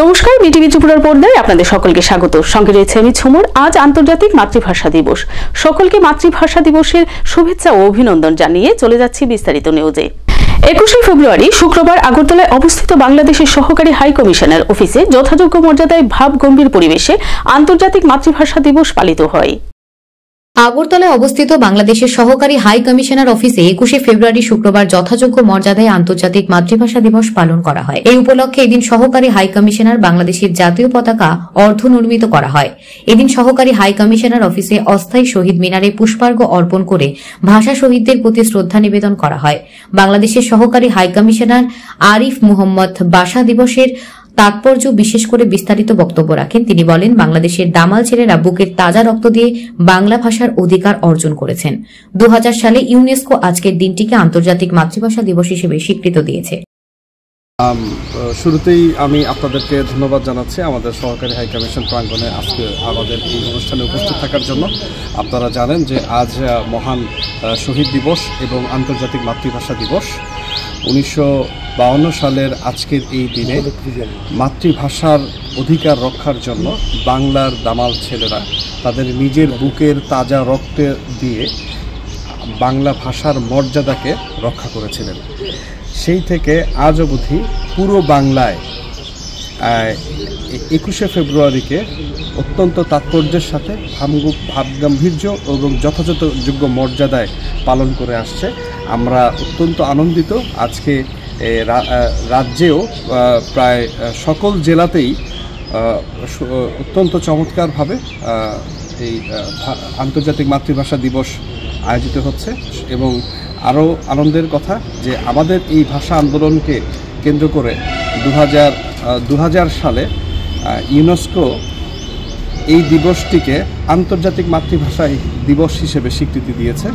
নমস্কার, বিটিভি ত্রিপুরার পর্দায় আপনাদের সকলকে স্বাগত। সঙ্গে রয়েছে আমি ঝুমুর। আজ আন্তর্জাতিক মাতৃভাষা দিবস। সকলকে মাতৃভাষা দিবসের শুভেচ্ছা ও অভিনন্দন জানিয়ে চলে যাচ্ছি বিস্তারিত নিউজে। 21শে ফেব্রুয়ারি শুক্রবার আগরতলায় অবস্থিত বাংলাদেশের সহকারী হাই কমিশনার অফিসে যথাযোগ্য মর্যাদায় ভাবগম্ভীর পরিবেশে আন্তর্জাতিক মাতৃভাষা দিবস পালিত হয়। আগরতলায় অবস্থিত বাংলাদেশের সহকারী হাই কমিশনার অফিসে 21শে ফেব্রুয়ারি শুক্রবার যথাযোগ্য মর্যাদায় আন্তর্জাতিক মাতৃভাষা দিবস পালন করা হয়। এই উপলক্ষে এদিন সহকারী হাই কমিশনার বাংলাদেশের জাতীয় পতাকা অর্ধনির্মিত করা হয়। এদিন সহকারী হাই কমিশনার অফিসে অস্থায়ী শহীদ মিনারে পুষ্পার্ঘ্য অর্পণ করে ভাষা শহীদদের প্রতি শ্রদ্ধা নিবেদন করা হয়। বাংলাদেশের সহকারী হাই কমিশনার আরিফ মুহম্মদ ভাষা দিবসের তাৎপর্য বিশেষ করে বিস্তারিত বক্তব্য রাখেন। তিনি বলেন, বাংলাদেশের দামাল ছেলেরা বুকের তাজা রক্ত দিয়ে বাংলা ভাষার অধিকার অর্জন করেছেন। 2000 সালে ইউনেস্কো আজকের দিনটিকে আন্তর্জাতিক মাতৃভাষা দিবস হিসেবে স্বীকৃতি দিয়েছে। শুরুতেই আমি আপনাদেরকে ধন্যবাদ জানাচ্ছি আমাদের সহকারী হাই কমিশন প্রাঙ্গণে আজকে আমাদের এই অনুষ্ঠানে উপস্থিত থাকার জন্য। আপনারা জানেন যে আজ মহান শহীদ দিবস এবং আন্তর্জাতিক মাতৃভাষা দিবস। 1952 সালের আজকের এই দিনে মাতৃভাষার অধিকার রক্ষার জন্য বাংলার দামাল ছেলেরা তাদের নিজের বুকের তাজা রক্ত দিয়ে বাংলা ভাষার মর্যাদাকে রক্ষা করেছিলেন। সেই থেকে আজ অবধি পুরো বাংলায় 21শে ফেব্রুয়ারিকে অত্যন্ত তাৎপর্যের সাথে ভাবগাম্ভীর্য এবং যথাযথযোগ্য মর্যাদায় পালন করে আসছে। আমরা অত্যন্ত আনন্দিত। আজকে রাজ্যেও প্রায় সকল জেলাতেই অত্যন্ত চমৎকারভাবে এই আন্তর্জাতিক মাতৃভাষা দিবস আয়োজিত হচ্ছে। এবং আরও আনন্দের কথা যে আমাদের এই ভাষা আন্দোলনকে কেন্দ্র করে 2000 সালে ইউনেস্কো এই দিবসটিকে আন্তর্জাতিক মাতৃভাষা দিবস হিসেবে স্বীকৃতি দিয়েছে।